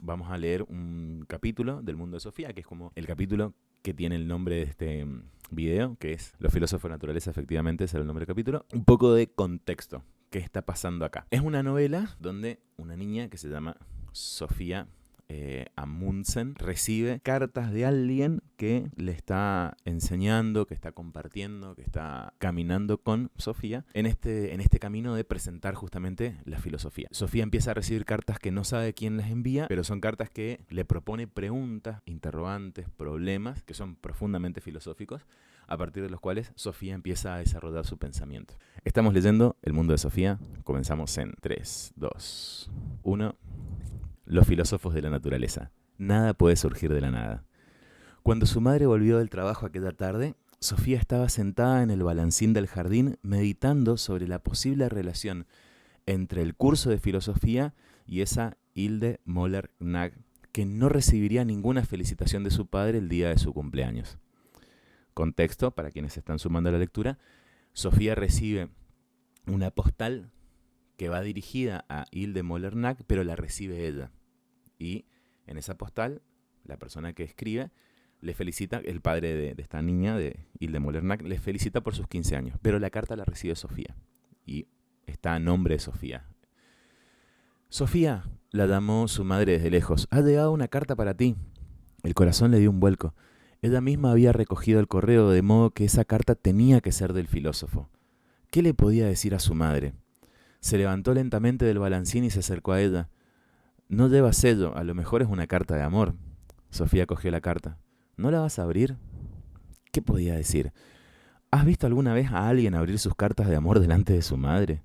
vamos a leer un capítulo del mundo de Sofía, que es como el capítulo que tiene el nombre de este video, que es Los filósofos de la naturaleza, efectivamente, ese era el nombre del capítulo. Un poco de contexto. ¿Qué está pasando acá? Es una novela donde una niña que se llama Sofía Amundsen recibe cartas de alguien que le está enseñando, que está compartiendo, que está caminando con Sofía en este camino de presentar justamente la filosofía. Sofía empieza a recibir cartas que no sabe quién las envía, pero son cartas que le propone preguntas, interrogantes, problemas que son profundamente filosóficos, a partir de los cuales Sofía empieza a desarrollar su pensamiento. Estamos leyendo El mundo de Sofía. Comenzamos en 3, 2, 1... Los filósofos de la naturaleza. Nada puede surgir de la nada. Cuando su madre volvió del trabajo aquella tarde, Sofía estaba sentada en el balancín del jardín meditando sobre la posible relación entre el curso de filosofía y esa Hilde Moller-Gnagg, que no recibiría ninguna felicitación de su padre el día de su cumpleaños. Contexto, para quienes se están sumando a la lectura, Sofía recibe una postal que va dirigida a Hilde Moller-Gnagg, pero la recibe ella. Y en esa postal, la persona que escribe le felicita, el padre de esta niña, de Hilde Moller-Gnagg, le felicita por sus 15 años. Pero la carta la recibe Sofía. Y está a nombre de Sofía. Sofía, la llamó su madre desde lejos. Ha llegado una carta para ti. El corazón le dio un vuelco. Ella misma había recogido el correo, de modo que esa carta tenía que ser del filósofo. ¿Qué le podía decir a su madre? Se levantó lentamente del balancín y se acercó a ella. No lleva sello, a lo mejor es una carta de amor. Sofía cogió la carta. ¿No la vas a abrir? ¿Qué podía decir? ¿Has visto alguna vez a alguien abrir sus cartas de amor delante de su madre?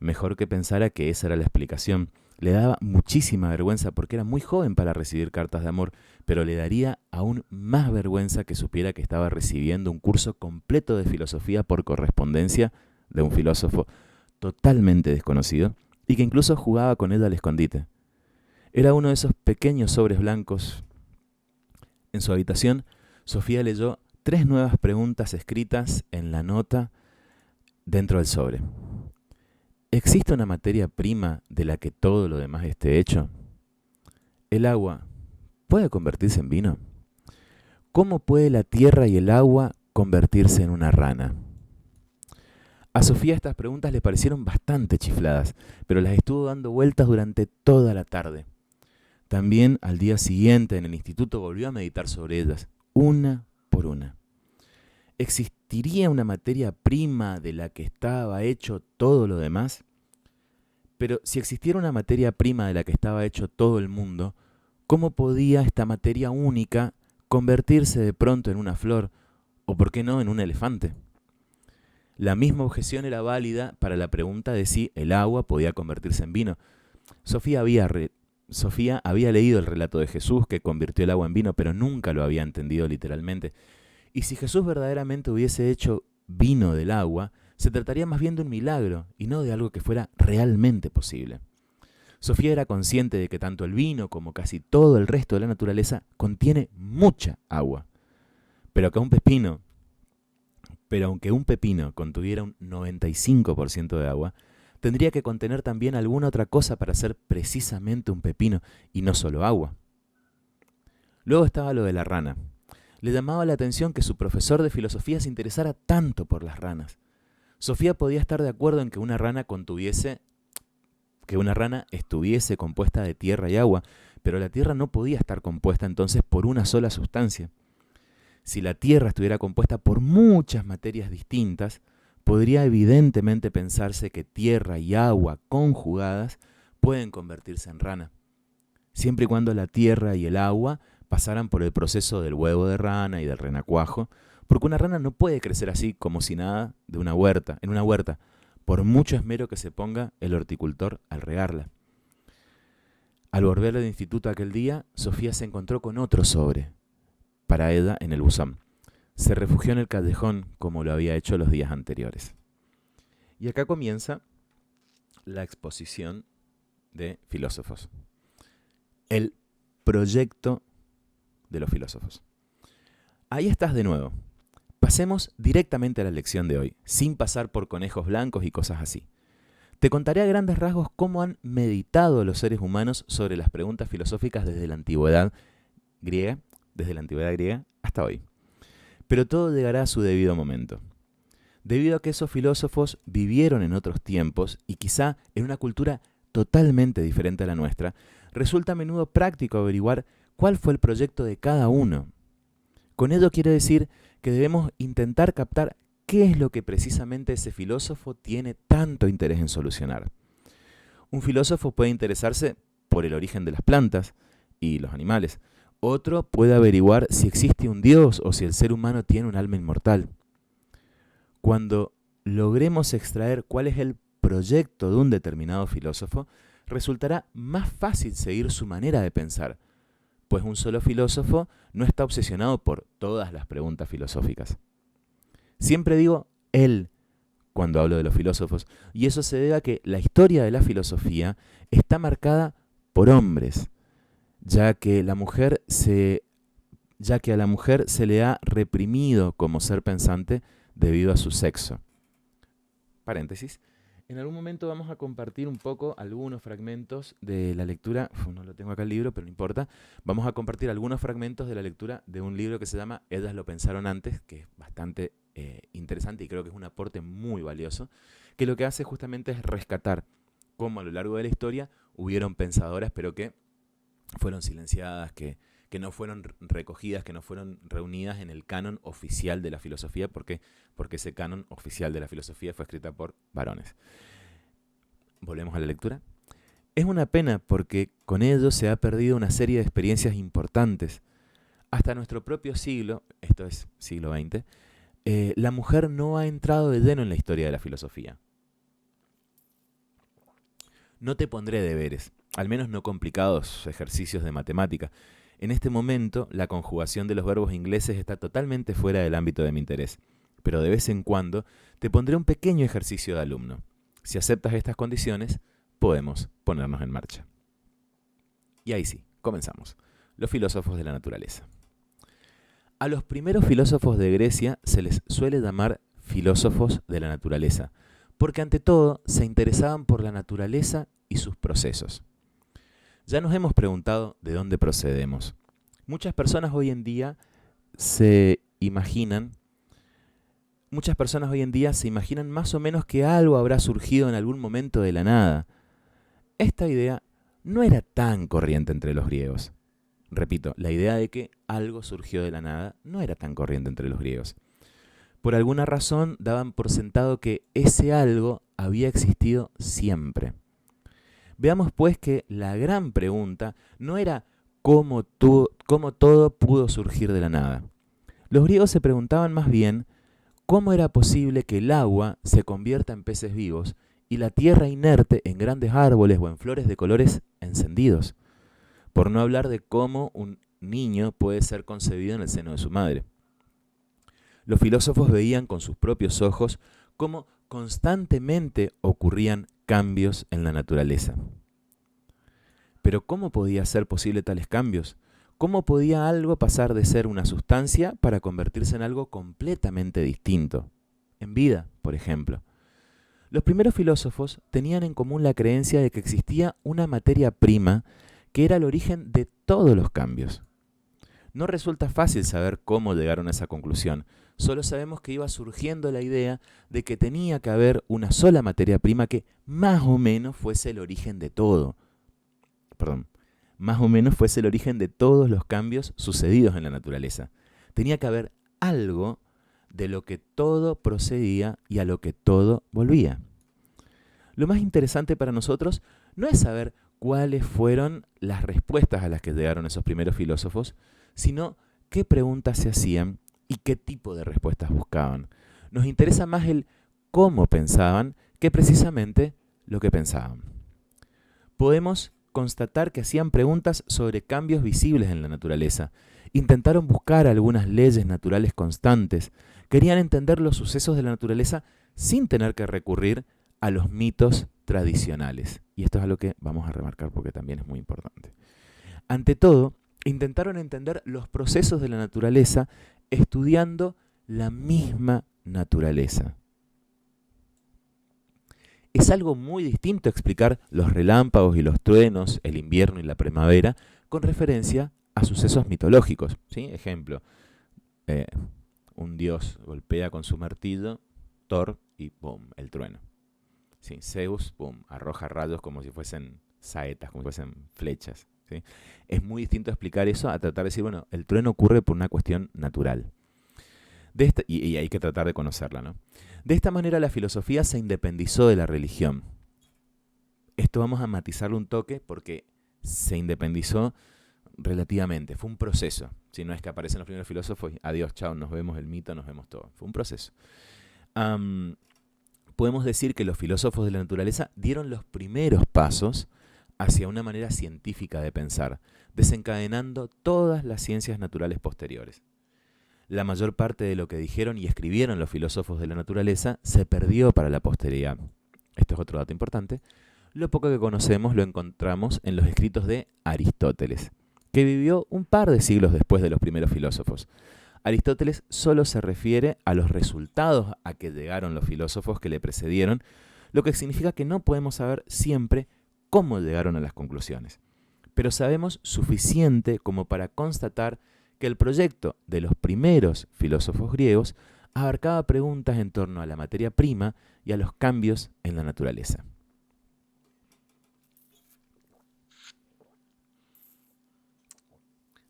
Mejor que pensara que esa era la explicación. Le daba muchísima vergüenza porque era muy joven para recibir cartas de amor, pero le daría aún más vergüenza que supiera que estaba recibiendo un curso completo de filosofía por correspondencia de un filósofo totalmente desconocido y que incluso jugaba con ella al escondite. Era uno de esos pequeños sobres blancos. En su habitación, Sofía leyó 3 nuevas preguntas escritas en la nota dentro del sobre. ¿Existe una materia prima de la que todo lo demás esté hecho? ¿El agua puede convertirse en vino? ¿Cómo puede la tierra y el agua convertirse en una rana? A Sofía estas preguntas le parecieron bastante chifladas, pero las estuvo dando vueltas durante toda la tarde. También al día siguiente en el instituto volvió a meditar sobre ellas, una por una. ¿Existiría una materia prima de la que estaba hecho todo lo demás? Pero si existiera una materia prima de la que estaba hecho todo el mundo, ¿cómo podía esta materia única convertirse de pronto en una flor, o por qué no en un elefante? La misma objeción era válida para la pregunta de si el agua podía convertirse en vino. Sofía había leído el relato de Jesús que convirtió el agua en vino, pero nunca lo había entendido literalmente. Y si Jesús verdaderamente hubiese hecho vino del agua, se trataría más bien de un milagro y no de algo que fuera realmente posible. Sofía era consciente de que tanto el vino como casi todo el resto de la naturaleza contiene mucha agua. Pero aunque un pepino contuviera un 95% de agua, tendría que contener también alguna otra cosa para ser precisamente un pepino y no solo agua. Luego estaba lo de la rana. Le llamaba la atención que su profesor de filosofía se interesara tanto por las ranas. Sofía podía estar de acuerdo en que una rana estuviese compuesta de tierra y agua, pero la tierra no podía estar compuesta entonces por una sola sustancia. Si la tierra estuviera compuesta por muchas materias distintas, podría evidentemente pensarse que tierra y agua conjugadas pueden convertirse en rana, siempre y cuando la tierra y el agua pasaran por el proceso del huevo de rana y del renacuajo, porque una rana no puede crecer así como si nada en una huerta, por mucho esmero que se ponga el horticultor al regarla. Al volver del instituto aquel día, Sofía se encontró con otro sobre para ella en el buzón. Se refugió en el callejón como lo había hecho los días anteriores. Y acá comienza la exposición de filósofos. El proyecto de los filósofos. Ahí estás de nuevo. Pasemos directamente a la lección de hoy, sin pasar por conejos blancos y cosas así. Te contaré a grandes rasgos cómo han meditado los seres humanos sobre las preguntas filosóficas desde la antigüedad griega hasta hoy. Pero todo llegará a su debido momento. Debido a que esos filósofos vivieron en otros tiempos y quizá en una cultura totalmente diferente a la nuestra, resulta a menudo práctico averiguar cuál fue el proyecto de cada uno. Con ello quiero decir que debemos intentar captar qué es lo que precisamente ese filósofo tiene tanto interés en solucionar. Un filósofo puede interesarse por el origen de las plantas y los animales. Otro puede averiguar si existe un Dios o si el ser humano tiene un alma inmortal. Cuando logremos extraer cuál es el proyecto de un determinado filósofo, resultará más fácil seguir su manera de pensar, pues un solo filósofo no está obsesionado por todas las preguntas filosóficas. Siempre digo él cuando hablo de los filósofos, y eso se debe a que la historia de la filosofía está marcada por hombres, ya que a la mujer se le ha reprimido como ser pensante debido a su sexo. Paréntesis. En algún momento vamos a compartir un poco algunos fragmentos de la lectura, no lo tengo acá el libro, pero no importa, vamos a compartir algunos fragmentos de la lectura de un libro que se llama Ellas lo pensaron antes, que es bastante interesante y creo que es un aporte muy valioso, que lo que hace justamente es rescatar cómo a lo largo de la historia hubieron pensadoras, pero que fueron silenciadas, que no fueron recogidas, que no fueron reunidas en el canon oficial de la filosofía, porque ese canon oficial de la filosofía fue escrita por varones. Volvemos a la lectura. Es una pena porque con ello se ha perdido una serie de experiencias importantes. Hasta nuestro propio siglo, esto es siglo XX, la mujer no ha entrado de lleno en la historia de la filosofía. No te pondré deberes, al menos no complicados ejercicios de matemática. En este momento, la conjugación de los verbos ingleses está totalmente fuera del ámbito de mi interés, pero de vez en cuando te pondré un pequeño ejercicio de alumno. Si aceptas estas condiciones, podemos ponernos en marcha. Y ahí sí, comenzamos. Los filósofos de la naturaleza. A los primeros filósofos de Grecia se les suele llamar filósofos de la naturaleza, porque ante todo se interesaban por la naturaleza y sus procesos. Ya nos hemos preguntado de dónde procedemos. Muchas personas hoy en día se imaginan más o menos que algo habrá surgido en algún momento de la nada. Esta idea no era tan corriente entre los griegos. Repito, la idea de que algo surgió de la nada no era tan corriente entre los griegos. Por alguna razón daban por sentado que ese algo había existido siempre. Veamos pues que la gran pregunta no era cómo todo pudo surgir de la nada. Los griegos se preguntaban más bien cómo era posible que el agua se convierta en peces vivos y la tierra inerte en grandes árboles o en flores de colores encendidos, por no hablar de cómo un niño puede ser concebido en el seno de su madre. Los filósofos veían con sus propios ojos cómo constantemente ocurrían cambios en la naturaleza. Pero ¿cómo podía ser posible tales cambios? ¿Cómo podía algo pasar de ser una sustancia para convertirse en algo completamente distinto? En vida, por ejemplo. Los primeros filósofos tenían en común la creencia de que existía una materia prima que era el origen de todos los cambios. No resulta fácil saber cómo llegaron a esa conclusión. Solo sabemos que iba surgiendo la idea de que tenía que haber una sola materia prima que más o menos fuese el origen de todo. Más o menos fuese el origen de todos los cambios sucedidos en la naturaleza. Tenía que haber algo de lo que todo procedía y a lo que todo volvía. Lo más interesante para nosotros no es saber cuáles fueron las respuestas a las que llegaron esos primeros filósofos, sino qué preguntas se hacían y qué tipo de respuestas buscaban. Nos interesa más el cómo pensaban que precisamente lo que pensaban. Podemos constatar que hacían preguntas sobre cambios visibles en la naturaleza. Intentaron buscar algunas leyes naturales constantes. Querían entender los sucesos de la naturaleza sin tener que recurrir a los mitos tradicionales. Y esto es algo que vamos a remarcar porque también es muy importante. Ante todo, intentaron entender los procesos de la naturaleza estudiando la misma naturaleza. Es algo muy distinto explicar los relámpagos y los truenos, el invierno y la primavera, con referencia a sucesos mitológicos. ¿Sí? Ejemplo, eh, un dios golpea con su martillo, Thor, y ¡pum!, el trueno. ¿Sí? Zeus, ¡pum!, arroja rayos como si fuesen saetas, como si fuesen flechas. ¿Sí? Es muy distinto explicar eso a tratar de decir, bueno, el trueno ocurre por una cuestión natural. Y hay que tratar de conocerla, ¿no? De esta manera la filosofía se independizó de la religión. Esto vamos a matizarlo un toque porque se independizó relativamente. Fue un proceso. Si no es que aparecen los primeros filósofos, adiós, chao, nos vemos el mito, nos vemos todo. Fue un proceso. Podemos decir que los filósofos de la naturaleza dieron los primeros pasos hacia una manera científica de pensar, desencadenando todas las ciencias naturales posteriores. La mayor parte de lo que dijeron y escribieron los filósofos de la naturaleza se perdió para la posteridad. Esto es otro dato importante. Lo poco que conocemos lo encontramos en los escritos de Aristóteles, que vivió un par de siglos después de los primeros filósofos. Aristóteles solo se refiere a los resultados a que llegaron los filósofos que le precedieron, lo que significa que no podemos saber siempre cómo llegaron a las conclusiones. Pero sabemos suficiente como para constatar que el proyecto de los primeros filósofos griegos abarcaba preguntas en torno a la materia prima y a los cambios en la naturaleza.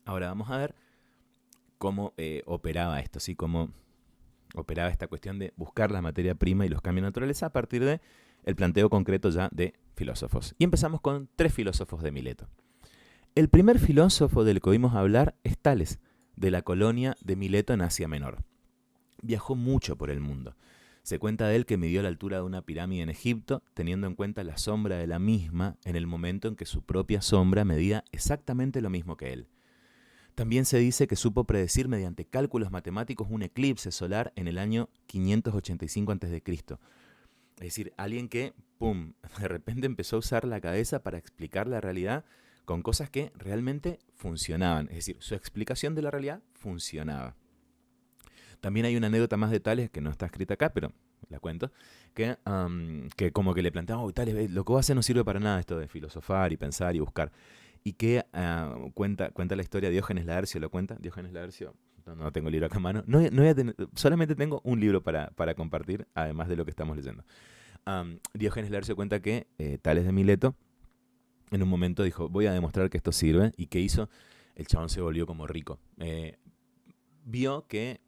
Ahora vamos a ver cómo operaba esto, ¿sí? Cómo operaba esta cuestión de buscar la materia prima y los cambios en la naturaleza a partir del planteo concreto ya de filósofos. Y empezamos con 3 filósofos de Mileto. El primer filósofo del que oímos hablar es Tales, de la colonia de Mileto en Asia Menor. Viajó mucho por el mundo. Se cuenta de él que midió la altura de una pirámide en Egipto, teniendo en cuenta la sombra de la misma en el momento en que su propia sombra medía exactamente lo mismo que él. También se dice que supo predecir mediante cálculos matemáticos un eclipse solar en el año 585 a.C. Es decir, alguien que, ¡pum!, de repente empezó a usar la cabeza para explicar la realidad con cosas que realmente funcionaban. Es decir, su explicación de la realidad funcionaba. También hay una anécdota más de Tales, que no está escrita acá, pero la cuento, que como que le planteamos, oh, Tales, lo que vos haces no sirve para nada, esto de filosofar y pensar y buscar. Y que cuenta la historia de Diógenes Laercio, lo cuenta. Diógenes Laercio, no tengo el libro acá a mano. No voy a tener, solamente tengo un libro para compartir, además de lo que estamos leyendo. Diógenes Laercio cuenta que Tales de Mileto, en un momento dijo, voy a demostrar que esto sirve. ¿Y qué hizo? El chabón se volvió como rico. Vio que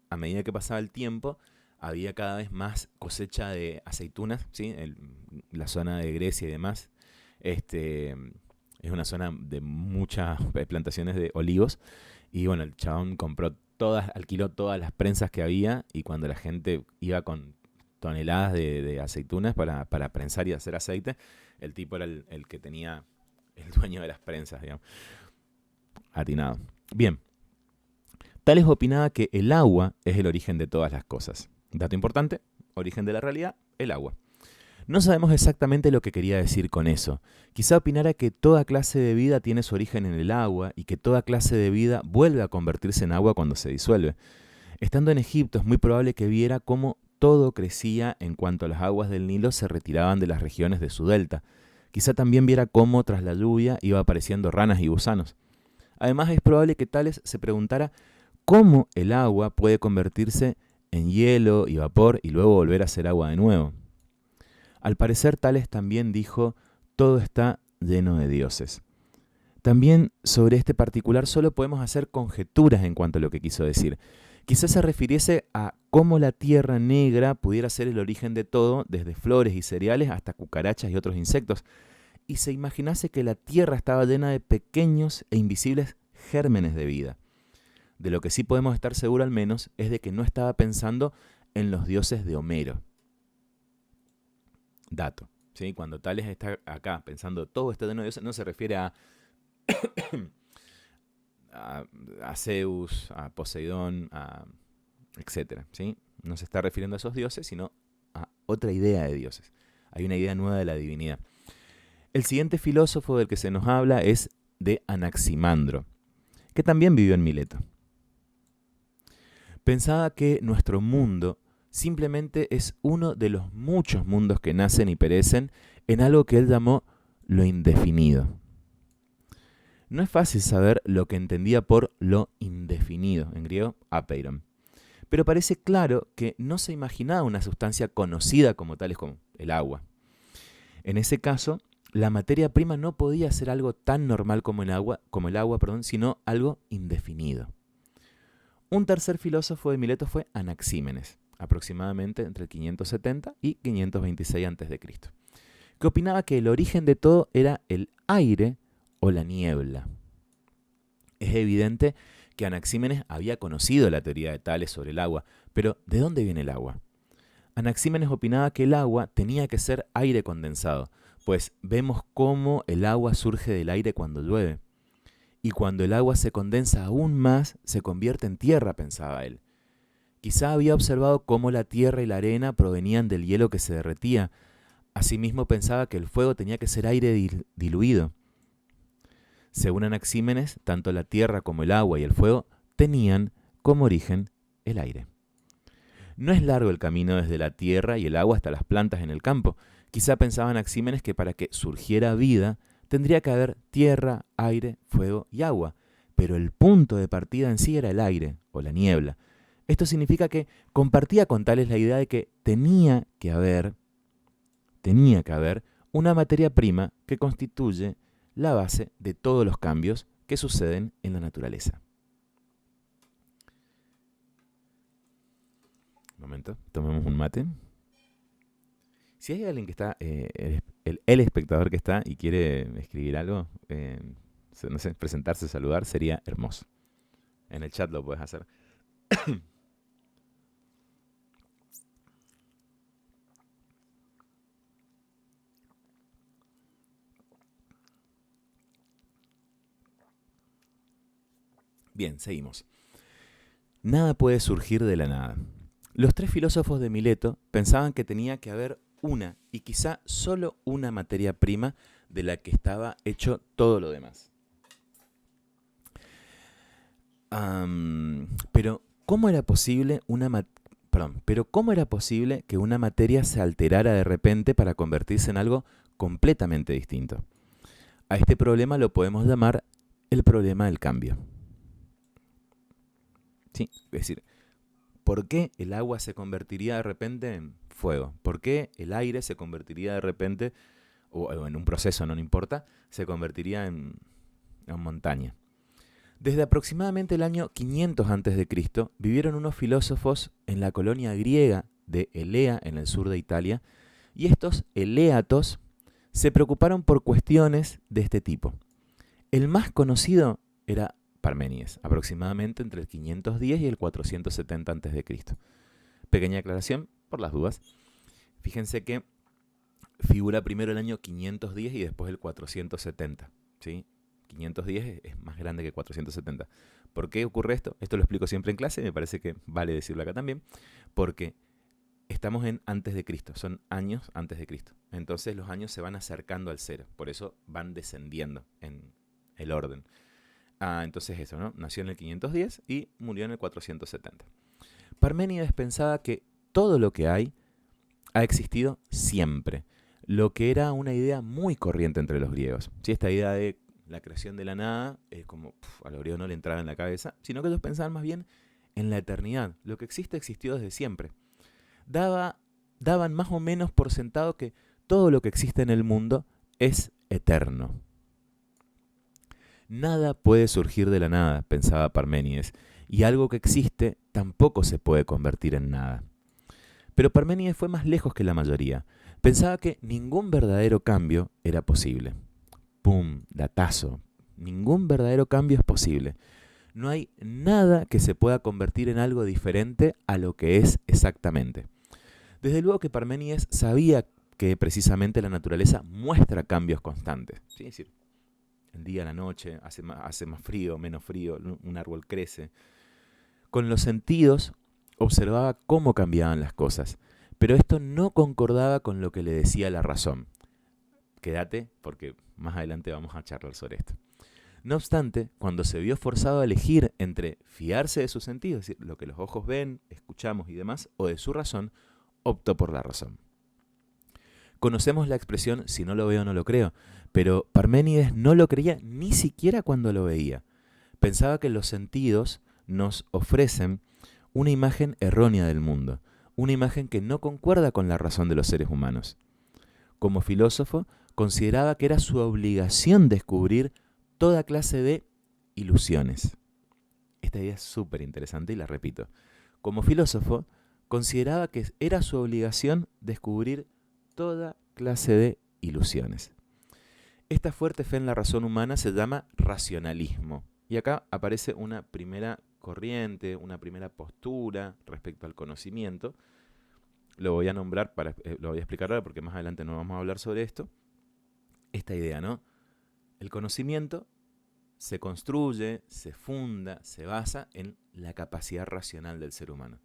a medida que pasaba el tiempo, había cada vez más cosecha de aceitunas, ¿sí? La zona de Grecia y demás. Es una zona de muchas plantaciones de olivos. Y bueno, el chabón alquiló todas las prensas que había. Y cuando la gente iba con toneladas de aceitunas para prensar y hacer aceite, el tipo era el que tenía, el dueño de las prensas, digamos. Atinado. Bien. Tales opinaba que el agua es el origen de todas las cosas. Dato importante, origen de la realidad, el agua. No sabemos exactamente lo que quería decir con eso. Quizá opinara que toda clase de vida tiene su origen en el agua y que toda clase de vida vuelve a convertirse en agua cuando se disuelve. Estando en Egipto es muy probable que viera cómo todo crecía en cuanto las aguas del Nilo se retiraban de las regiones de su delta. Quizá también viera cómo tras la lluvia iba apareciendo ranas y gusanos. Además es probable que Tales se preguntara cómo el agua puede convertirse en hielo y vapor y luego volver a ser agua de nuevo. Al parecer Tales también dijo, todo está lleno de dioses. También sobre este particular solo podemos hacer conjeturas en cuanto a lo que quiso decir. Quizás se refiriese a cómo la tierra negra pudiera ser el origen de todo, desde flores y cereales hasta cucarachas y otros insectos, y se imaginase que la tierra estaba llena de pequeños e invisibles gérmenes de vida. De lo que sí podemos estar seguros al menos es de que no estaba pensando en los dioses de Homero. Dato, ¿sí? Cuando Tales está acá pensando todo está lleno de dioses, no se refiere a Zeus, a Poseidón, etc. ¿Sí? No se está refiriendo a esos dioses, sino a otra idea de dioses. Hay una idea nueva de la divinidad. El siguiente filósofo del que se nos habla es de Anaximandro, que también vivió en Mileto. Pensaba que nuestro mundo simplemente es uno de los muchos mundos que nacen y perecen en algo que él llamó lo indefinido. No es fácil saber lo que entendía por lo indefinido, en griego apeiron, pero parece claro que no se imaginaba una sustancia conocida como tales como el agua. En ese caso, la materia prima no podía ser algo tan normal como el agua, sino algo indefinido. Un tercer filósofo de Mileto fue Anaxímenes, aproximadamente entre el 570 y 526 a.C., que opinaba que el origen de todo era el aire o la niebla. Es evidente que Anaxímenes había conocido la teoría de Tales sobre el agua, pero ¿de dónde viene el agua? Anaxímenes opinaba que el agua tenía que ser aire condensado, pues vemos cómo el agua surge del aire cuando llueve. Y cuando el agua se condensa aún más, se convierte en tierra, pensaba él. Quizá había observado cómo la tierra y la arena provenían del hielo que se derretía. Asimismo pensaba que el fuego tenía que ser aire diluido. Según Anaxímenes, tanto la tierra como el agua y el fuego tenían como origen el aire. No es largo el camino desde la tierra y el agua hasta las plantas en el campo. Quizá pensaba Anaxímenes que para que surgiera vida tendría que haber tierra, aire, fuego y agua, pero el punto de partida en sí era el aire o la niebla. Esto significa que compartía con Tales la idea de que tenía que haber una materia prima que constituye la base de todos los cambios que suceden en la naturaleza. Un momento, tomemos un mate. Si hay alguien que está, el espectador que está y quiere escribir algo, no sé, presentarse, saludar, sería hermoso. En el chat lo puedes hacer. Bien, seguimos. Nada puede surgir de la nada. Los tres filósofos de Mileto pensaban que tenía que haber una, y quizá solo una materia prima de la que estaba hecho todo lo demás. Pero ¿cómo era posible que una materia se alterara de repente para convertirse en algo completamente distinto? A este problema lo podemos llamar el problema del cambio. Sí, es decir, ¿por qué el agua se convertiría de repente en fuego? ¿Por qué el aire se convertiría de repente, o en un proceso, no importa, se convertiría en montaña? Desde aproximadamente el año 500 a.C. vivieron unos filósofos en la colonia griega de Elea, en el sur de Italia, y estos eléatos se preocuparon por cuestiones de este tipo. El más conocido era Parménides, aproximadamente entre el 510 y el 470 a.C. Pequeña aclaración, por las dudas. Fíjense que figura primero el año 510 y después el 470. ¿Sí? 510 es más grande que 470. ¿Por qué ocurre esto? Esto lo explico siempre en clase, me parece que vale decirlo acá también, porque estamos en antes de Cristo, son años antes de Cristo. Entonces los años se van acercando al cero, por eso van descendiendo en el orden. Entonces eso, ¿no? Nació en el 510 y murió en el 470. Parménides pensaba que todo lo que hay ha existido siempre, lo que era una idea muy corriente entre los griegos. ¿Sí? Esta idea de la creación de la nada es como a los griegos no le entraba en la cabeza, sino que ellos pensaban más bien en la eternidad. Lo que existe existió desde siempre. Daban más o menos por sentado que todo lo que existe en el mundo es eterno. Nada puede surgir de la nada, pensaba Parménides, y algo que existe tampoco se puede convertir en nada. Pero Parménides fue más lejos que la mayoría. Pensaba que ningún verdadero cambio era posible. ¡Pum! Datazo. Ningún verdadero cambio es posible. No hay nada que se pueda convertir en algo diferente a lo que es exactamente. Desde luego que Parménides sabía que precisamente la naturaleza muestra cambios constantes. ¿Sí? Es decir, el día, la noche, hace más frío, menos frío, un árbol crece. Con los sentidos observaba cómo cambiaban las cosas, pero esto no concordaba con lo que le decía la razón. Quédate, porque más adelante vamos a charlar sobre esto. No obstante, cuando se vio forzado a elegir entre fiarse de sus sentidos, es decir, lo que los ojos ven, escuchamos y demás, o de su razón, optó por la razón. Conocemos la expresión si no lo veo no lo creo, pero Parménides no lo creía ni siquiera cuando lo veía. Pensaba que los sentidos nos ofrecen una imagen errónea del mundo, una imagen que no concuerda con la razón de los seres humanos. Como filósofo, consideraba que era su obligación descubrir toda clase de ilusiones. Esta idea es súper interesante y la repito. Como filósofo, consideraba que era su obligación descubrir toda clase de ilusiones. Esta fuerte fe en la razón humana se llama racionalismo. Y acá aparece una primera corriente, una primera postura respecto al conocimiento. Lo voy a nombrar, lo voy a explicar ahora porque más adelante no vamos a hablar sobre esto. Esta idea, ¿no? El conocimiento se construye, se funda, se basa en la capacidad racional del ser humano.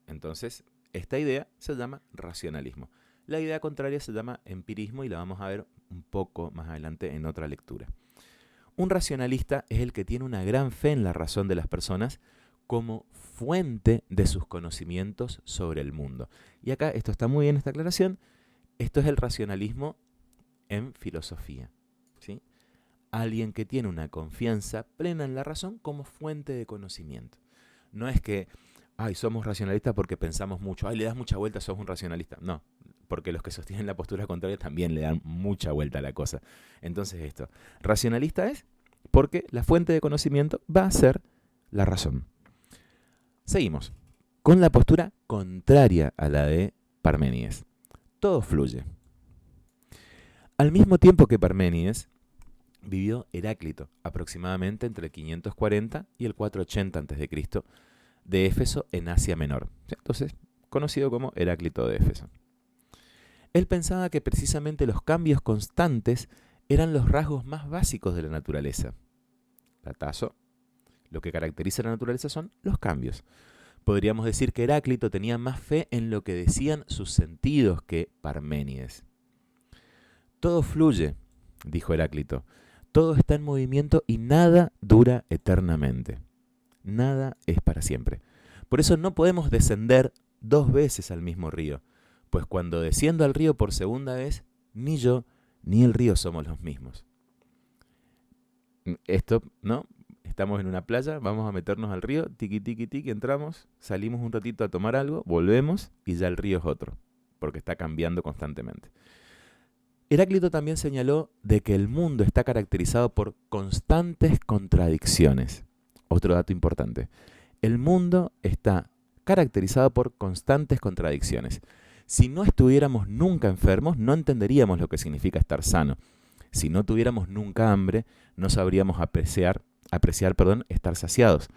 Entonces, esta idea se llama racionalismo. La idea contraria se llama empirismo y la vamos a ver un poco más adelante en otra lectura. Un racionalista es el que tiene una gran fe en la razón de las personas como fuente de sus conocimientos sobre el mundo. Y acá, esto está muy bien, esta aclaración, esto es el racionalismo en filosofía, ¿sí? Alguien que tiene una confianza plena en la razón como fuente de conocimiento. No es que, somos racionalistas porque pensamos mucho, le das mucha vuelta, sos un racionalista. No, porque los que sostienen la postura contraria también le dan mucha vuelta a la cosa. Entonces esto, racionalista es porque la fuente de conocimiento va a ser la razón. Seguimos con la postura contraria a la de Parménides. Todo fluye. Al mismo tiempo que Parménides, vivió Heráclito, aproximadamente entre el 540 y el 480 a.C., de Éfeso en Asia Menor. Entonces, conocido como Heráclito de Éfeso. Él pensaba que precisamente los cambios constantes eran los rasgos más básicos de la naturaleza. Datazo. Lo que caracteriza a la naturaleza son los cambios. Podríamos decir que Heráclito tenía más fe en lo que decían sus sentidos que Parménides. Todo fluye, dijo Heráclito. Todo está en movimiento y nada dura eternamente. Nada es para siempre. Por eso no podemos descender 2 veces al mismo río, pues cuando desciendo al río por segunda vez, ni yo ni el río somos los mismos. Esto, ¿no? Estamos en una playa, vamos a meternos al río, tiqui, tiqui, tiqui, entramos, salimos un ratito a tomar algo, volvemos y ya el río es otro, porque está cambiando constantemente. Heráclito también señaló de que el mundo está caracterizado por constantes contradicciones. Otro dato importante. El mundo está caracterizado por constantes contradicciones. Si no estuviéramos nunca enfermos, no entenderíamos lo que significa estar sano. Si no tuviéramos nunca hambre, no sabríamos apreciar, estar saciados.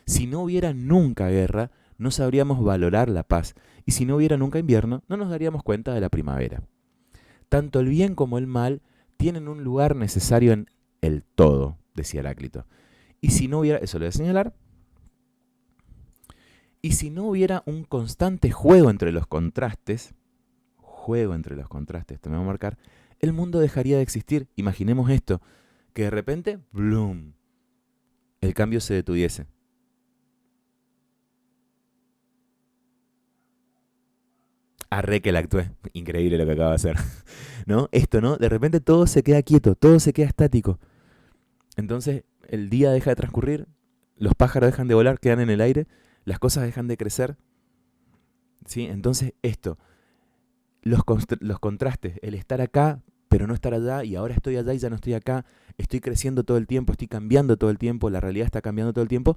Si no hubiera nunca guerra, no sabríamos valorar la paz. Y si no hubiera nunca invierno, no nos daríamos cuenta de la primavera. Tanto el bien como el mal tienen un lugar necesario en el todo, decía Heráclito. Y si no hubiera, eso lo voy a señalar, y si no hubiera un constante juego entre los contrastes, esto me va a marcar, el mundo dejaría de existir. Imaginemos esto, que de repente, ¡blum!, el cambio se detuviese. Arre que la actué. Increíble lo que acaba de hacer. ¿No? Esto, ¿no? De repente todo se queda quieto, todo se queda estático. Entonces el día deja de transcurrir, los pájaros dejan de volar, quedan en el aire, las cosas dejan de crecer. ¿Sí? Entonces esto, los contrastes, el estar acá pero no estar allá, y ahora estoy allá y ya no estoy acá, estoy creciendo todo el tiempo, estoy cambiando todo el tiempo, la realidad está cambiando todo el tiempo.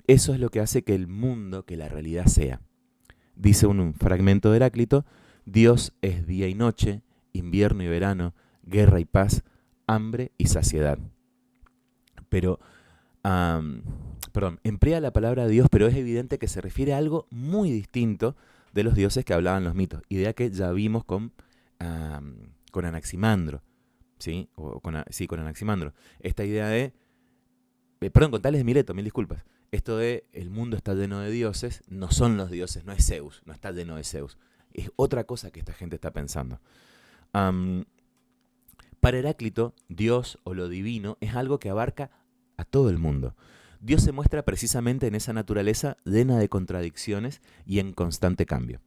Eso es lo que hace que el mundo, que la realidad sea. Dice un fragmento de Heráclito, Dios es día y noche, invierno y verano, guerra y paz, hambre y saciedad. Pero, emplea la palabra Dios, pero es evidente que se refiere a algo muy distinto de los dioses que hablaban los mitos. Idea que ya vimos con Anaximandro, ¿sí? Con Anaximandro. Esta idea con Tales de Mileto, mil disculpas. Esto de el mundo está lleno de dioses, no son los dioses, no es Zeus, no está lleno de Zeus. Es otra cosa que esta gente está pensando. Para Heráclito, Dios o lo divino es algo que abarca a todo el mundo. Dios se muestra precisamente en esa naturaleza llena de contradicciones y en constante cambio.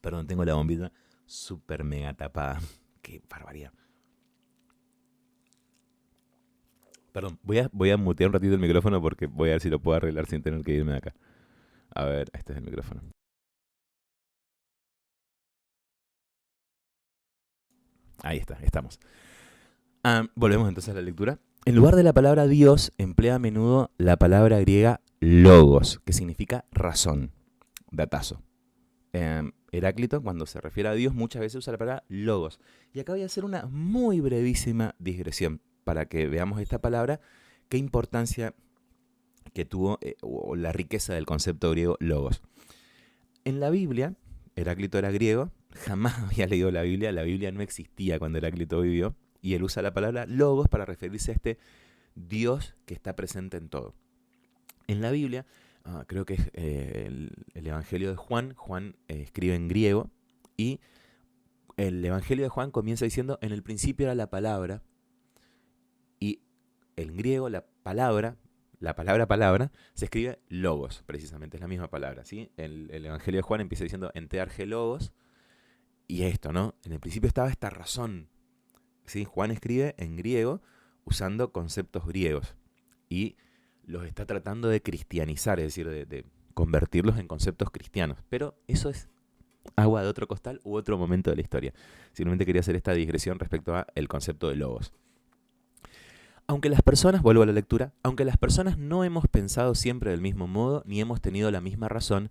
Perdón, tengo la bombilla súper mega tapada. Qué barbaridad. Perdón, voy a mutear un ratito el micrófono porque voy a ver si lo puedo arreglar sin tener que irme de acá. A ver, este es el micrófono. Ahí está, estamos. Volvemos entonces a la lectura. En lugar de la palabra Dios, emplea a menudo la palabra griega logos, que significa razón. Datazo. Heráclito, cuando se refiere a Dios, muchas veces usa la palabra logos. Y acá voy a hacer una muy brevísima digresión para que veamos esta palabra, qué importancia que tuvo o la riqueza del concepto griego logos. En la Biblia, Heráclito era griego, jamás había leído la Biblia no existía cuando Heráclito vivió, y él usa la palabra logos para referirse a este Dios que está presente en todo. En la Biblia, creo que es el Evangelio de Juan, Juan escribe en griego, y el Evangelio de Juan comienza diciendo, en el principio era la palabra, y en griego la palabra, se escribe logos, precisamente, es la misma palabra, ¿sí? El Evangelio de Juan empieza diciendo, ente arge logos, y esto, ¿no? En el principio estaba esta razón, ¿sí? Juan escribe en griego usando conceptos griegos, y los está tratando de cristianizar, es decir, de convertirlos en conceptos cristianos. Pero eso es agua de otro costal u otro momento de la historia. Simplemente quería hacer esta digresión respecto al concepto de logos. Aunque las personas, vuelvo a la lectura, aunque las personas no hemos pensado siempre del mismo modo, ni hemos tenido la misma razón,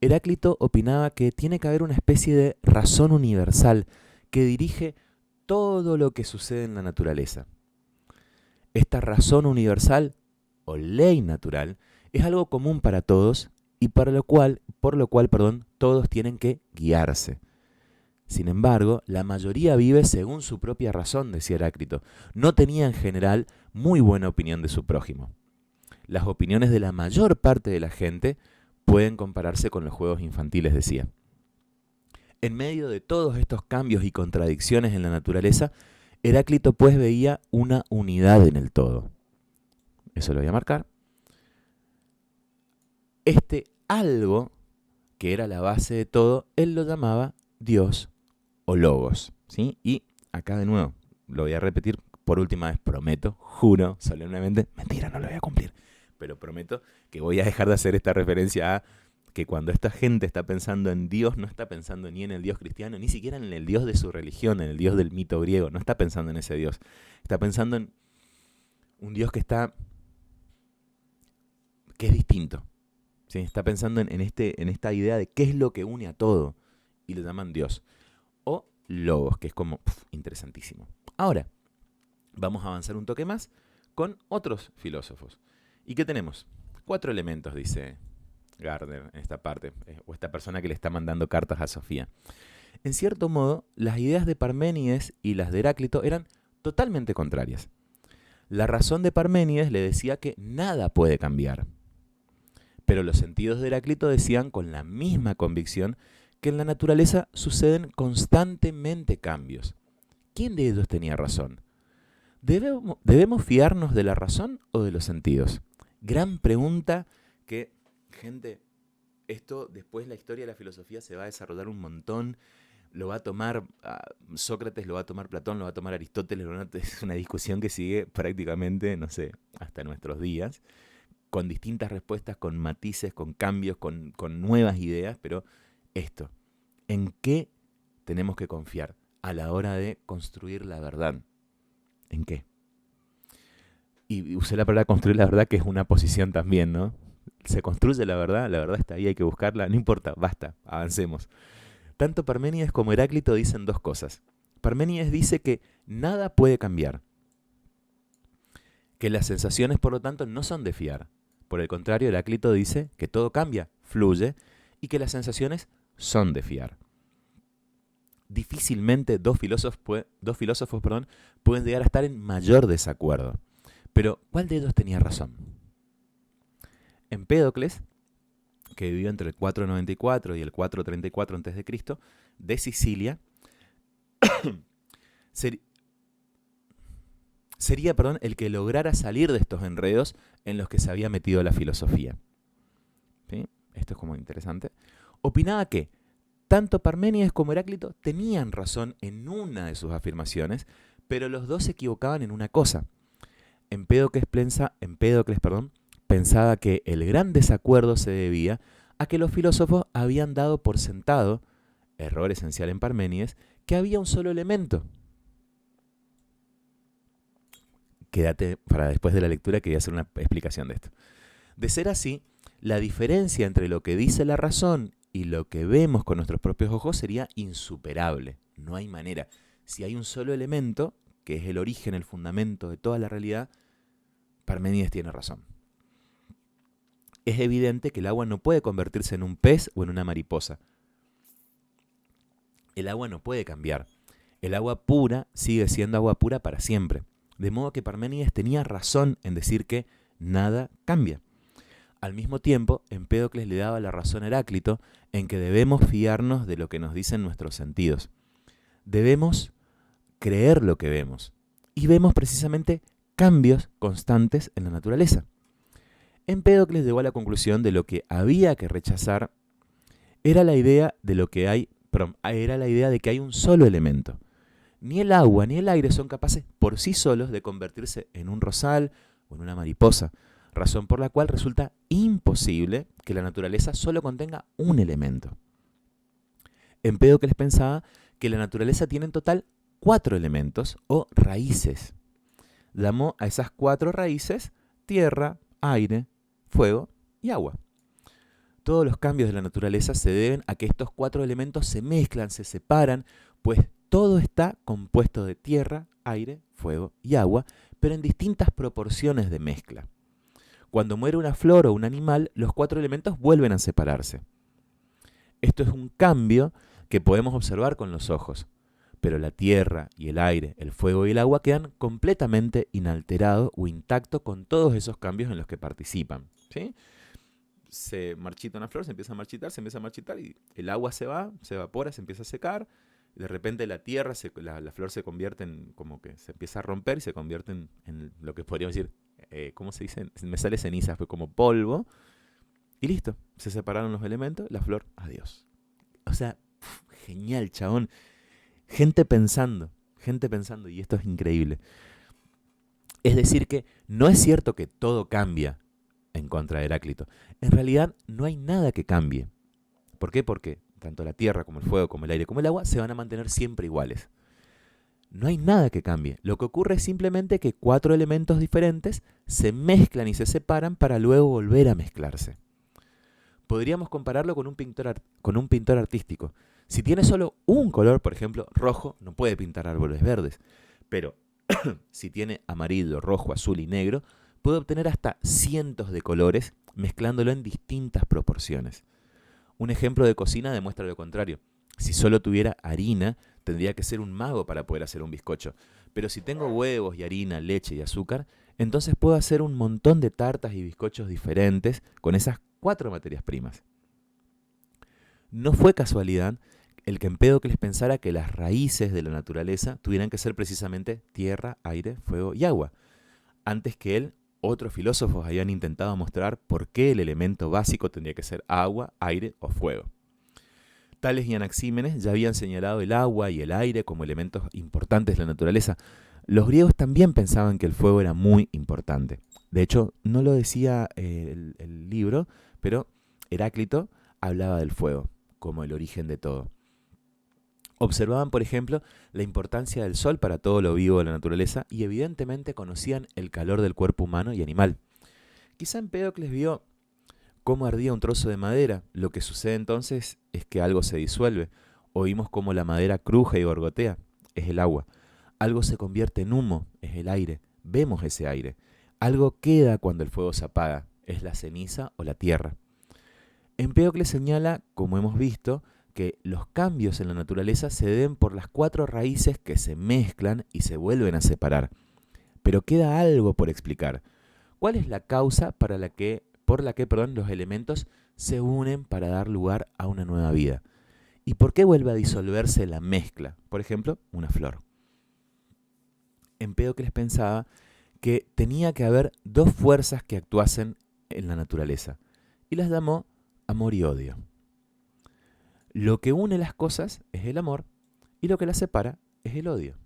Heráclito opinaba que tiene que haber una especie de razón universal que dirige todo lo que sucede en la naturaleza. Esta razón universal o ley natural es algo común para todos y por lo cual, todos tienen que guiarse. Sin embargo, la mayoría vive según su propia razón, decía Heráclito. No tenía en general muy buena opinión de su prójimo. Las opiniones de la mayor parte de la gente pueden compararse con los juegos infantiles, decía. En medio de todos estos cambios y contradicciones en la naturaleza, Heráclito pues veía una unidad en el todo. Eso lo voy a marcar. Este algo, que era la base de todo, él lo llamaba Dios o Logos, ¿sí? Y acá de nuevo, lo voy a repetir por última vez, prometo, juro, solemnemente, mentira, no lo voy a cumplir, pero prometo que voy a dejar de hacer esta referencia a que cuando esta gente está pensando en Dios, no está pensando ni en el Dios cristiano, ni siquiera en el Dios de su religión, en el Dios del mito griego, no está pensando en ese Dios, está pensando en un Dios que es distinto, ¿sí? Está pensando en esta idea de qué es lo que une a todo, y lo llaman Dios, o Logos, que es como interesantísimo. Ahora, vamos a avanzar un toque más con otros filósofos. ¿Y qué tenemos? 4 elementos, dice Gardner en esta parte, o esta persona que le está mandando cartas a Sofía. En cierto modo, las ideas de Parménides y las de Heráclito eran totalmente contrarias. La razón de Parménides le decía que nada puede cambiar, pero los sentidos de Heráclito decían con la misma convicción que en la naturaleza suceden constantemente cambios. ¿Quién de ellos tenía razón? ¿Debemos fiarnos de la razón o de los sentidos? Gran pregunta que, gente, esto después la historia de la filosofía se va a desarrollar un montón, lo va a tomar Sócrates, lo va a tomar Platón, lo va a tomar Aristóteles, es una discusión que sigue prácticamente, no sé, hasta nuestros días, con distintas respuestas, con matices, con cambios, con nuevas ideas, pero esto, ¿en qué tenemos que confiar a la hora de construir la verdad? ¿En qué? Y usé la palabra construir la verdad, que es una posición también, ¿no? Se construye la verdad está ahí, hay que buscarla, no importa, basta, avancemos. Tanto Parménides como Heráclito dicen dos cosas. Parménides dice que nada puede cambiar, que las sensaciones, por lo tanto, no son de fiar. Por el contrario, Heráclito dice que todo cambia, fluye, y que las sensaciones son de fiar. Difícilmente dos filósofos pueden llegar a estar en mayor desacuerdo. Pero, ¿cuál de ellos tenía razón? Empédocles, que vivió entre el 494 y el 434 a.C., de Sicilia, sería el que lograra salir de estos enredos en los que se había metido la filosofía. ¿Sí? Esto es como interesante. Opinaba que tanto Parménides como Heráclito tenían razón en una de sus afirmaciones, pero los dos se equivocaban en una cosa. Empédocles pensaba que el gran desacuerdo se debía a que los filósofos habían dado por sentado, error esencial en Parménides, que había un solo elemento. Quédate para después de la lectura que voy a hacer una explicación de esto. De ser así, la diferencia entre lo que dice la razón y lo que vemos con nuestros propios ojos sería insuperable. No hay manera. Si hay un solo elemento, que es el origen, el fundamento de toda la realidad, Parménides tiene razón. Es evidente que el agua no puede convertirse en un pez o en una mariposa. El agua no puede cambiar. El agua pura sigue siendo agua pura para siempre. De modo que Parménides tenía razón en decir que nada cambia. Al mismo tiempo, Empédocles le daba la razón a Heráclito en que debemos fiarnos de lo que nos dicen nuestros sentidos. Debemos creer lo que vemos. Y vemos precisamente cambios constantes en la naturaleza. Empédocles llegó a la conclusión de lo que había que rechazar era la idea de que hay un solo elemento. Ni el agua ni el aire son capaces por sí solos de convertirse en un rosal o en una mariposa, razón por la cual resulta imposible que la naturaleza solo contenga un elemento. Empédocles pensaba que la naturaleza tiene en total 4 elementos o raíces. Llamó a esas 4 raíces tierra, aire, fuego y agua. Todos los cambios de la naturaleza se deben a que estos 4 elementos se mezclan, se separan, pues todo está compuesto de tierra, aire, fuego y agua, pero en distintas proporciones de mezcla. Cuando muere una flor o un animal, los 4 elementos vuelven a separarse. Esto es un cambio que podemos observar con los ojos, pero la tierra y el aire, el fuego y el agua quedan completamente inalterados o intactos con todos esos cambios en los que participan. ¿Sí? Se marchita una flor, se empieza a marchitar y el agua se va, se evapora, se empieza a secar. De repente la tierra, la flor se convierte en, como que se empieza a romper y se convierte en lo que podríamos decir, ¿cómo se dice? Me sale ceniza, fue como polvo. Y listo, se separaron los elementos, la flor, adiós. O sea, genial, chabón. Gente pensando, y esto es increíble. Es decir que no es cierto que todo cambia en contra de Heráclito. En realidad no hay nada que cambie. ¿Por qué? Porque tanto la tierra como el fuego, como el aire, como el agua se van a mantener siempre iguales. No hay nada que cambie. Lo que ocurre es simplemente que 4 elementos diferentes se mezclan y se separan para luego volver a mezclarse. Podríamos compararlo con un pintor artístico. Si tiene solo un color, por ejemplo, rojo, no puede pintar árboles verdes. Pero si tiene amarillo, rojo, azul y negro, puede obtener hasta cientos de colores mezclándolo en distintas proporciones. Un ejemplo de cocina demuestra lo contrario. Si solo tuviera harina, tendría que ser un mago para poder hacer un bizcocho. Pero si tengo huevos y harina, leche y azúcar, entonces puedo hacer un montón de tartas y bizcochos diferentes con esas 4 materias primas. No fue casualidad el que Empédocles pensara que las raíces de la naturaleza tuvieran que ser precisamente tierra, aire, fuego y agua. Antes que él, otros filósofos habían intentado mostrar por qué el elemento básico tendría que ser agua, aire o fuego. Tales y Anaxímenes ya habían señalado el agua y el aire como elementos importantes de la naturaleza. Los griegos también pensaban que el fuego era muy importante. De hecho, no lo decía el libro, pero Heráclito hablaba del fuego como el origen de todo. Observaban, por ejemplo, la importancia del sol para todo lo vivo de la naturaleza y evidentemente conocían el calor del cuerpo humano y animal. Quizá Empédocles vio cómo ardía un trozo de madera. Lo que sucede entonces es que algo se disuelve. Oímos cómo la madera cruje y gorgotea. Es el agua. Algo se convierte en humo. Es el aire. Vemos ese aire. Algo queda cuando el fuego se apaga. Es la ceniza o la tierra. Empédocles señala, como hemos visto, que los cambios en la naturaleza se deben por las 4 raíces que se mezclan y se vuelven a separar. Pero queda algo por explicar. ¿Cuál es la causa por la que los elementos se unen para dar lugar a una nueva vida. ¿Y por qué vuelve a disolverse la mezcla? Por ejemplo, una flor. Empédocles pensaba que tenía que haber dos fuerzas que actuasen en la naturaleza, y las llamó amor y odio. Lo que une las cosas es el amor, y lo que las separa es el odio.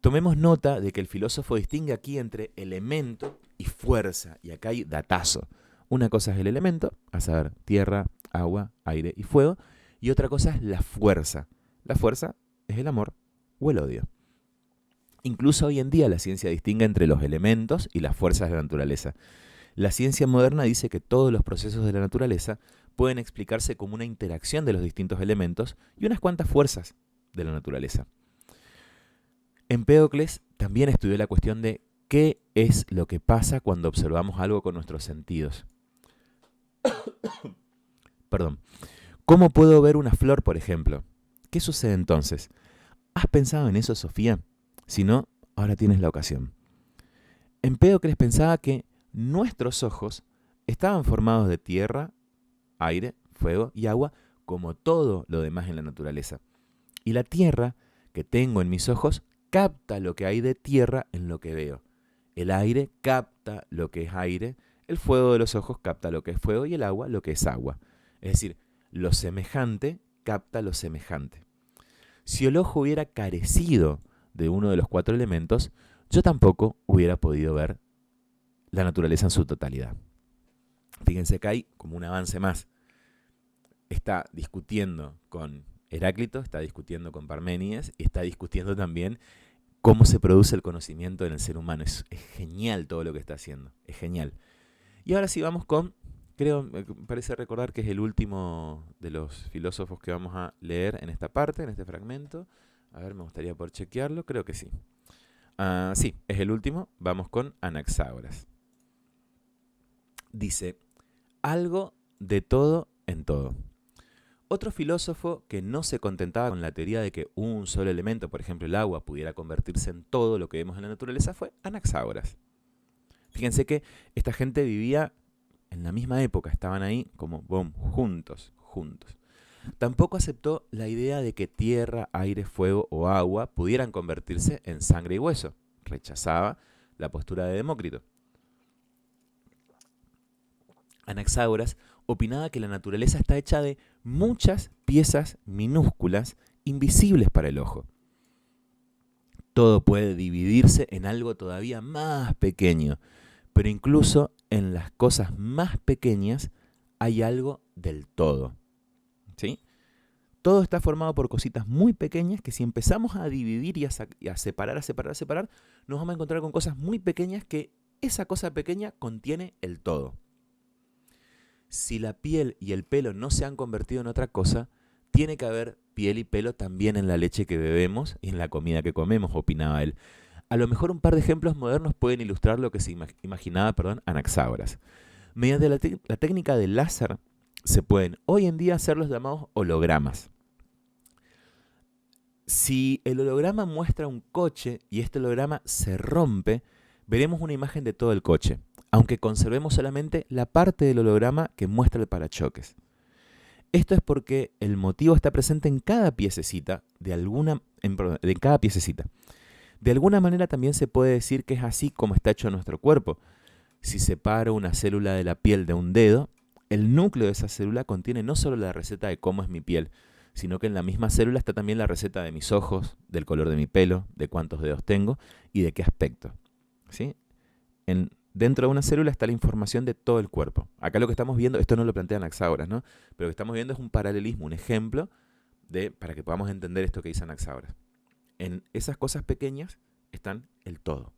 Tomemos nota de que el filósofo distingue aquí entre elemento y fuerza, y acá hay datazo. Una cosa es el elemento, a saber, tierra, agua, aire y fuego, y otra cosa es la fuerza. La fuerza es el amor o el odio. Incluso hoy en día la ciencia distingue entre los elementos y las fuerzas de la naturaleza. La ciencia moderna dice que todos los procesos de la naturaleza pueden explicarse como una interacción de los distintos elementos y unas cuantas fuerzas de la naturaleza. Empédocles también estudió la cuestión de qué es lo que pasa cuando observamos algo con nuestros sentidos. Perdón. ¿Cómo puedo ver una flor, por ejemplo? ¿Qué sucede entonces? ¿Has pensado en eso, Sofía? Si no, ahora tienes la ocasión. Empédocles pensaba que nuestros ojos estaban formados de tierra, aire, fuego y agua, como todo lo demás en la naturaleza. Y la tierra que tengo en mis ojos capta lo que hay de tierra en lo que veo. El aire capta lo que es aire, el fuego de los ojos capta lo que es fuego y el agua lo que es agua. Es decir, lo semejante capta lo semejante. Si el ojo hubiera carecido de uno de los cuatro elementos, yo tampoco hubiera podido ver la naturaleza en su totalidad. Fíjense que hay como un avance más. Está discutiendo con Heráclito, está discutiendo con Parménides y está discutiendo también cómo se produce el conocimiento en el ser humano. Es genial todo lo que está haciendo, es genial. Y ahora sí vamos con, me parece recordar que es el último de los filósofos que vamos a leer en esta parte, en este fragmento. A ver, me gustaría poder chequearlo, creo que sí. Sí, es el último, vamos con Anaxágoras. Dice, algo de todo en todo. Otro filósofo que no se contentaba con la teoría de que un solo elemento, por ejemplo el agua, pudiera convertirse en todo lo que vemos en la naturaleza fue Anaxágoras. Fíjense que esta gente vivía en la misma época, estaban ahí como boom, juntos. Tampoco aceptó la idea de que tierra, aire, fuego o agua pudieran convertirse en sangre y hueso. Rechazaba la postura de Demócrito. Anaxágoras opinaba que la naturaleza está hecha de muchas piezas minúsculas, invisibles para el ojo. Todo puede dividirse en algo todavía más pequeño, pero incluso en las cosas más pequeñas hay algo del todo. ¿Sí? Todo está formado por cositas muy pequeñas que si empezamos a dividir y a separar, nos vamos a encontrar con cosas muy pequeñas que esa cosa pequeña contiene el todo. Si la piel y el pelo no se han convertido en otra cosa, tiene que haber piel y pelo también en la leche que bebemos y en la comida que comemos, opinaba él. A lo mejor un par de ejemplos modernos pueden ilustrar lo que se imaginaba Anaxágoras. Mediante la técnica del láser se pueden hoy en día hacer los llamados hologramas. Si el holograma muestra un coche y este holograma se rompe, veremos una imagen de todo el coche, aunque conservemos solamente la parte del holograma que muestra el parachoques. Esto es porque el motivo está presente en cada piececita, en cada piececita. De alguna manera también se puede decir que es así como está hecho nuestro cuerpo. Si separo una célula de la piel de un dedo, el núcleo de esa célula contiene no solo la receta de cómo es mi piel, sino que en la misma célula está también la receta de mis ojos, del color de mi pelo, de cuántos dedos tengo y de qué aspecto. ¿Sí? Dentro de una célula está la información de todo el cuerpo. Acá lo que estamos viendo, esto no lo plantea Anaxágoras, ¿no? Pero lo que estamos viendo es un paralelismo, un ejemplo para que podamos entender esto que dice Anaxágoras. En esas cosas pequeñas están el todo.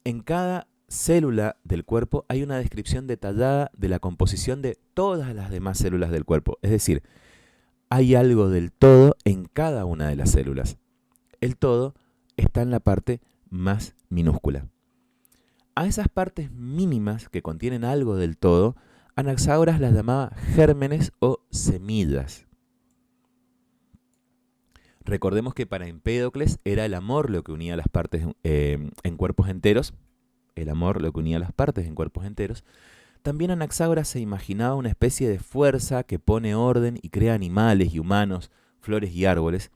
En cada célula del cuerpo hay una descripción detallada de la composición de todas las demás células del cuerpo. Es decir, hay algo del todo en cada una de las células. El todo está en la parte más minúscula. A esas partes mínimas que contienen algo del todo, Anaxágoras las llamaba gérmenes o semillas. Recordemos que para Empédocles era el amor lo que unía las partes en cuerpos enteros. El amor lo que unía las partes en cuerpos enteros. También Anaxágoras se imaginaba una especie de fuerza que pone orden y crea animales y humanos, flores y árboles.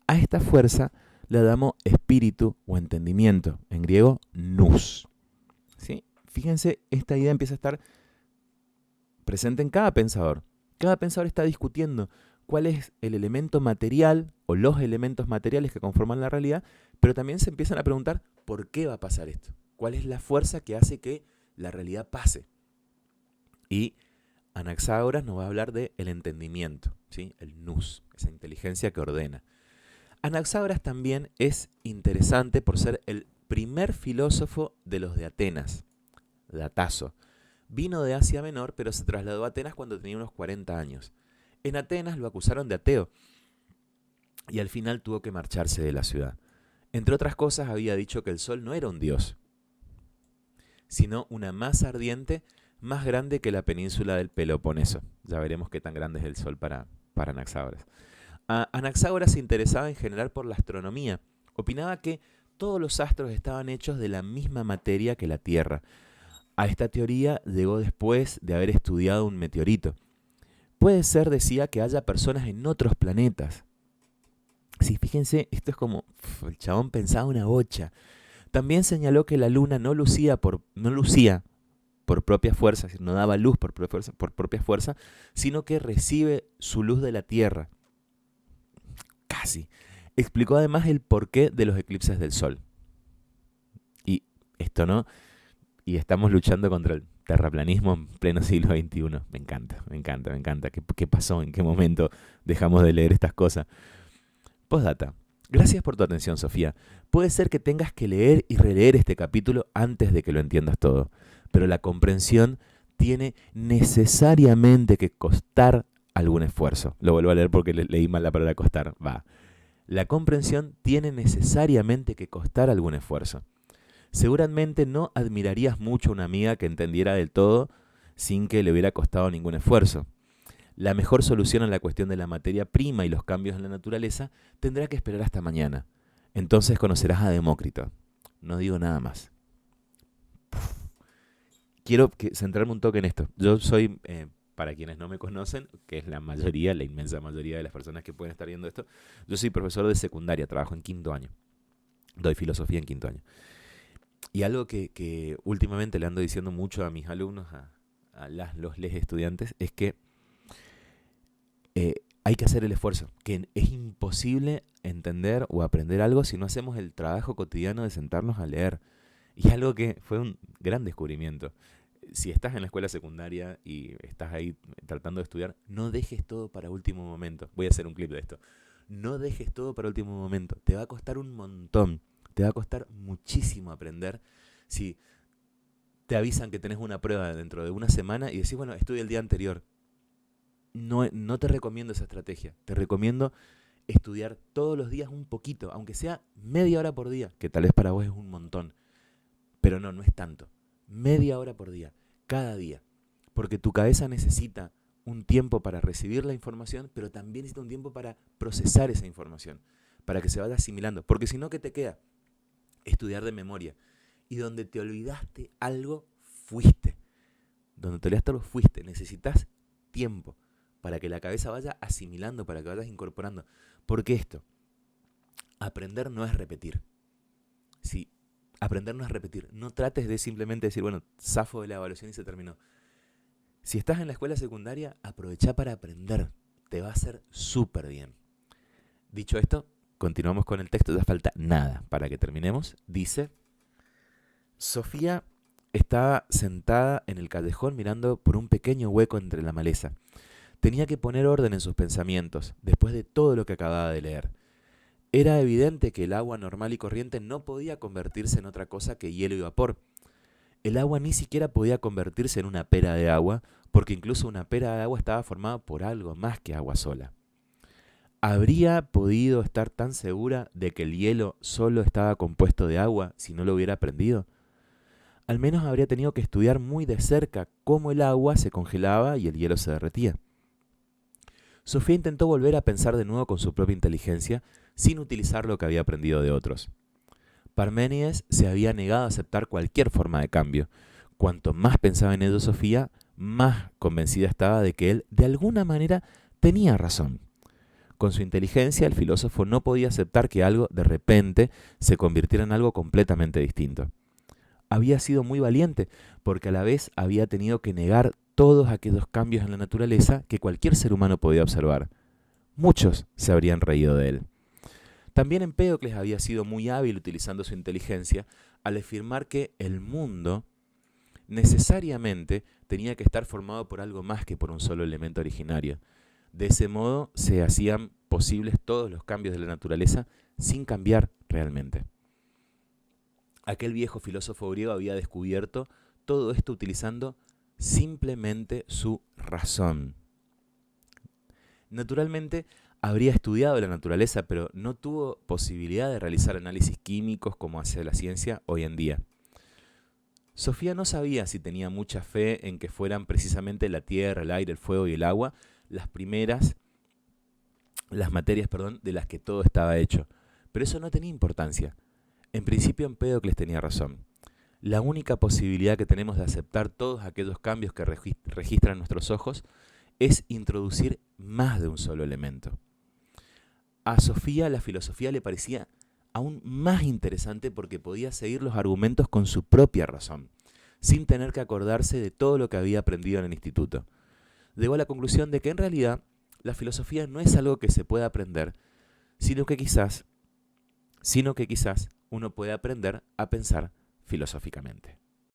A esta fuerza le damos espíritu o entendimiento, en griego nous. ¿Sí? Fíjense, esta idea empieza a estar presente en cada pensador. Cada pensador está discutiendo cuál es el elemento material o los elementos materiales que conforman la realidad, pero también se empiezan a preguntar por qué va a pasar esto. ¿Cuál es la fuerza que hace que la realidad pase? Y Anaxágoras nos va a hablar del entendimiento, ¿sí? El nous, esa inteligencia que ordena. Anaxágoras también es interesante por ser el primer filósofo de los de Atenas, datazo. Vino de Asia Menor, pero se trasladó a Atenas cuando tenía unos 40 años. En Atenas lo acusaron de ateo y al final tuvo que marcharse de la ciudad. Entre otras cosas, había dicho que el sol no era un dios, sino una masa ardiente más grande que la península del Peloponeso. Ya veremos qué tan grande es el sol para Anaxágoras. Anaxágoras se interesaba en general por la astronomía. Opinaba que todos los astros estaban hechos de la misma materia que la Tierra. A esta teoría llegó después de haber estudiado un meteorito. Puede ser, decía, que haya personas en otros planetas. Sí, fíjense, esto es como el chabón pensaba una bocha. También señaló que la luna no lucía por propia fuerza, es decir, no daba luz por propia fuerza, sino que recibe su luz de la Tierra. Casi. Explicó además el porqué de los eclipses del Sol. Y esto no, y estamos luchando contra el terraplanismo en pleno siglo XXI. Me encanta. ¿Qué pasó? ¿En qué momento dejamos de leer estas cosas? Postdata. Gracias por tu atención, Sofía. Puede ser que tengas que leer y releer este capítulo antes de que lo entiendas todo, pero la comprensión tiene necesariamente que costar algún esfuerzo. Lo vuelvo a leer porque leí mal la palabra costar. Va. La comprensión tiene necesariamente que costar algún esfuerzo. Seguramente no admirarías mucho a una amiga que entendiera del todo sin que le hubiera costado ningún esfuerzo. La mejor solución a la cuestión de la materia prima y los cambios en la naturaleza tendrá que esperar hasta mañana. Entonces conocerás a Demócrito. No digo nada más. Quiero centrarme un toque en esto. Yo soy, para quienes no me conocen, que es la mayoría, la inmensa mayoría de las personas que pueden estar viendo esto, yo soy profesor de secundaria, trabajo en 5º año. Doy filosofía en 5º año. Y algo que últimamente le ando diciendo mucho a mis alumnos, a los estudiantes, es que hay que hacer el esfuerzo, que es imposible entender o aprender algo si no hacemos el trabajo cotidiano de sentarnos a leer. Y algo que fue un gran descubrimiento. Si estás en la escuela secundaria y estás ahí tratando de estudiar, no dejes todo para último momento. Voy a hacer un clip de esto. No dejes todo para último momento. Te va a costar un montón. Te va a costar muchísimo aprender si te avisan que tenés una prueba dentro de una semana y decís, bueno, estudia el día anterior. No te recomiendo esa estrategia. Te recomiendo estudiar todos los días un poquito, aunque sea media hora por día, que tal vez para vos es un montón. Pero no es tanto. Media hora por día, cada día. Porque tu cabeza necesita un tiempo para recibir la información, pero también necesita un tiempo para procesar esa información, para que se vaya asimilando. Porque si no, ¿qué te queda? Estudiar de memoria. Y donde te olvidaste algo, fuiste. Donde te olvidaste algo, fuiste. Necesitas tiempo para que la cabeza vaya asimilando, para que vayas incorporando. Porque esto, aprender no es repetir. Sí, aprender no es repetir. No trates de simplemente decir, bueno, zafo de la evaluación y se terminó. Si estás en la escuela secundaria, aprovecha para aprender. Te va a hacer súper bien. Dicho esto, continuamos con el texto. Ya falta nada para que terminemos. Dice, Sofía estaba sentada en el callejón mirando por un pequeño hueco entre la maleza. Tenía que poner orden en sus pensamientos, después de todo lo que acababa de leer. Era evidente que el agua normal y corriente no podía convertirse en otra cosa que hielo y vapor. El agua ni siquiera podía convertirse en una pera de agua, porque incluso una pera de agua estaba formada por algo más que agua sola. ¿Habría podido estar tan segura de que el hielo solo estaba compuesto de agua si no lo hubiera aprendido? Al menos habría tenido que estudiar muy de cerca cómo el agua se congelaba y el hielo se derretía. Sofía intentó volver a pensar de nuevo con su propia inteligencia sin utilizar lo que había aprendido de otros. Parménides se había negado a aceptar cualquier forma de cambio. Cuanto más pensaba en ello Sofía, más convencida estaba de que él, de alguna manera, tenía razón. Con su inteligencia, el filósofo no podía aceptar que algo, de repente, se convirtiera en algo completamente distinto. Había sido muy valiente, porque a la vez había tenido que negar todos aquellos cambios en la naturaleza que cualquier ser humano podía observar. Muchos se habrían reído de él. También Empédocles había sido muy hábil utilizando su inteligencia al afirmar que el mundo necesariamente tenía que estar formado por algo más que por un solo elemento originario. De ese modo se hacían posibles todos los cambios de la naturaleza sin cambiar realmente. Aquel viejo filósofo griego había descubierto todo esto utilizando simplemente su razón. Naturalmente, habría estudiado la naturaleza, pero no tuvo posibilidad de realizar análisis químicos como hace la ciencia hoy en día. Sofía no sabía si tenía mucha fe en que fueran precisamente la tierra, el aire, el fuego y el agua las materias de las que todo estaba hecho. Pero eso no tenía importancia. En principio Empédocles tenía razón. La única posibilidad que tenemos de aceptar todos aquellos cambios que registran nuestros ojos es introducir más de un solo elemento. A Sofía la filosofía le parecía aún más interesante porque podía seguir los argumentos con su propia razón, sin tener que acordarse de todo lo que había aprendido en el instituto. Llegó a la conclusión de que en realidad la filosofía no es algo que se pueda aprender, sino que quizás uno puede aprender a pensar filosóficamente.